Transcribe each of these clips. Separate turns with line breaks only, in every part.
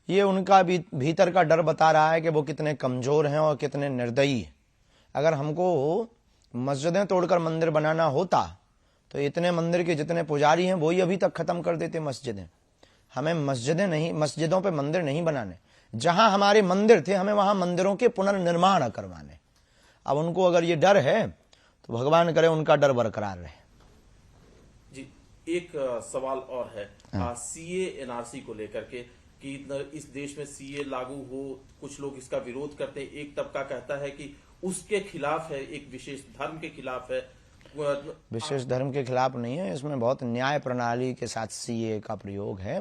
ये उनका भी भीतर का डर बता रहा है कि वो कितने कमजोर हैं और कितने निर्दयी हैं। अगर हमको मस्जिदें तोड़कर मंदिर बनाना होता तो इतने मंदिर के जितने पुजारी हैं वो ही अभी तक खत्म कर देते मस्जिदें। हमें मस्जिदें नहीं, मस्जिदों पे मंदिर नहीं बनाने, जहां हमारे मंदिर थे हमें वहां मंदिरों के पुनर्निर्माण करवाने। अब उनको अगर ये डर है तो भगवान करे उनका डर बरकरार रहे।
जी, एक सवाल और है सीए एनआरसी को लेकर के कि इस देश में सीए लागू हो, कुछ लोग इसका विरोध करते हैं। एक तबका कहता है कि उसके खिलाफ है, एक विशेष धर्म के खिलाफ है।
विशेष धर्म के खिलाफ नहीं है, इसमें बहुत न्याय प्रणाली के साथ सीए का प्रयोग है।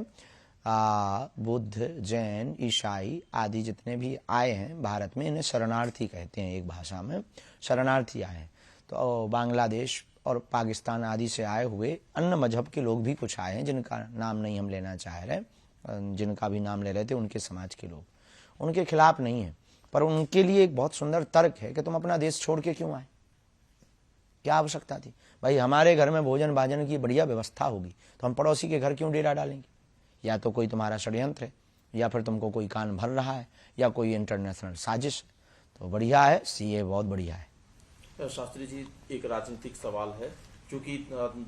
बुद्ध, जैन, ईसाई आदि जितने भी आए हैं भारत में, इन्हें शरणार्थी कहते हैं, एक भाषा में शरणार्थी आए हैं। तो बांग्लादेश और पाकिस्तान आदि से आए हुए अन्य मजहब के लोग भी कुछ आए हैं, जिनका नाम नहीं हम लेना चाह रहे, जिनका भी नाम ले रहे थे उनके समाज के लोग, उनके खिलाफ नहीं है। पर उनके लिए एक बहुत सुंदर तर्क है कि तुम अपना देश छोड़ के क्यों आए, क्या आवश्यकता थी? भाई हमारे घर में भोजन भाजन की बढ़िया व्यवस्था होगी तो हम पड़ोसी के घर क्यों डेरा डालेंगे? या तो कोई तुम्हारा षड्यंत्र है, या फिर तुमको कोई कान भर रहा है, या कोई इंटरनेशनल साजिश है। तो बढ़िया है, सीए बहुत बढ़िया है।
शास्त्री जी, एक राजनीतिक सवाल है, क्योंकि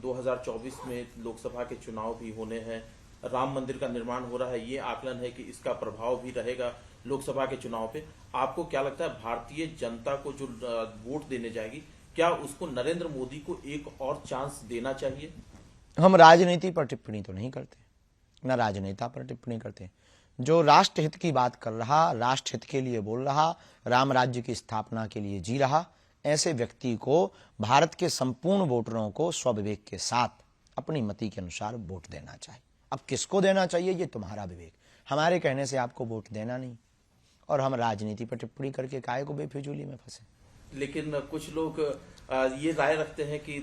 2024 में लोकसभा के चुनाव भी होने हैं, राम मंदिर का निर्माण हो रहा है, ये आकलन है कि इसका प्रभाव भी रहेगा लोकसभा के चुनाव पे। आपको क्या लगता है, भारतीय जनता को जो वोट देने जाएगी, क्या उसको नरेंद्र मोदी को एक और चांस देना चाहिए?
हम राजनीति पर टिप्पणी तो नहीं करते, न राजनेता पर टिप्पणी करते। जो राष्ट्रहित की बात कर रहा, राष्ट्रहित के लिए बोल रहा, राम राज्य की स्थापना के लिए जी रहा, ऐसे व्यक्ति को भारत के संपूर्ण वोटरों को स्वविवेक के साथ अपनी मति के अनुसार वोट देना चाहिए। अब किसको देना चाहिए ये तुम्हारा विवेक, हमारे कहने से आपको वोट देना नहीं। और हम राजनीति पर टिप्पणी करके काहे को बेफिजूली में फंसे।
लेकिन कुछ लोग ये राय रखते हैं कि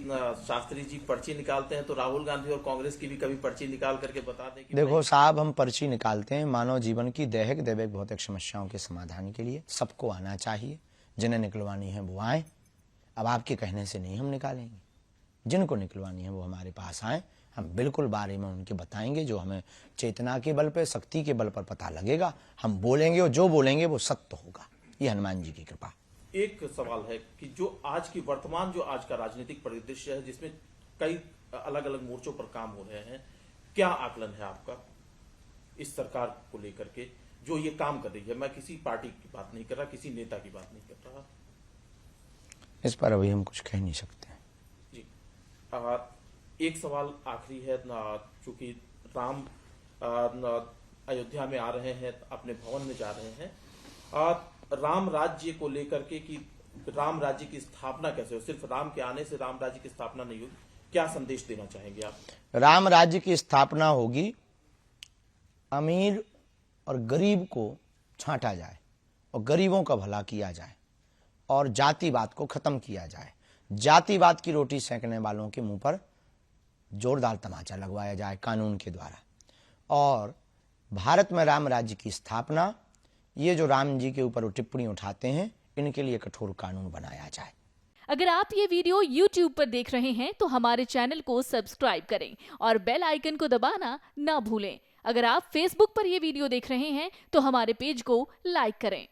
शास्त्री जी पर्ची निकालते हैं तो राहुल गांधी और कांग्रेस की भी कभी पर्ची निकाल करके बता दें कि
देखो साहब, हम पर्ची निकालते हैं मानव जीवन की दैहिक दैविक भौतिक समस्याओं के समाधान के लिए। सबको आना चाहिए, जिन्हें निकलवानी है वो आए। अब आपके कहने से नहीं हम निकालेंगे, जिनको निकलवानी है वो हमारे पास आए, हम बिल्कुल बारे में उनके बताएंगे। जो हमें चेतना के बल पे, शक्ति के बल पर पता लगेगा, हम बोलेंगे और जो बोलेंगे वो सत्य होगा। ये हनुमान जी की कृपा।
एक सवाल है कि जो आज की वर्तमान जो आज का राजनीतिक परिदृश्य है, जिसमें कई अलग अलग मोर्चों पर काम हो रहे हैं, क्या आकलन है आपका इस सरकार को लेकर के जो ये काम कर रही है? मैं किसी पार्टी की बात नहीं कर रहा, किसी नेता की बात नहीं कर रहा।
इस पर अभी हम कुछ कह नहीं सकते
जी, एक सवाल आखिरी है, चूंकि राम अयोध्या में आ रहे हैं, अपने भवन में जा रहे हैं, राम राज्य को लेकर के कि राम राज्य की स्थापना कैसे हो, सिर्फ राम के आने से राम राज्य की स्थापना नहीं होगी, क्या संदेश देना चाहेंगे आप?
राम राज्य की स्थापना होगी, अमीर और गरीब को छांटा जाए और गरीबों का भला किया जाए और जातिवाद को खत्म किया जाए। जातिवाद की रोटी सेंकने वालों के मुंह पर जोरदार तमाचा लगवाया जाए कानून के द्वारा। और भारत में राम राज्य की स्थापना, ये जो राम जी के ऊपर टिप्पणी उठाते हैं, इनके लिए कठोर कानून बनाया जाए।
अगर आप ये वीडियो YouTube पर देख रहे हैं तो हमारे चैनल को सब्सक्राइब करें और बेल आइकन को दबाना ना भूलें। अगर आप Facebook पर ये वीडियो देख रहे हैं तो हमारे पेज को लाइक करें।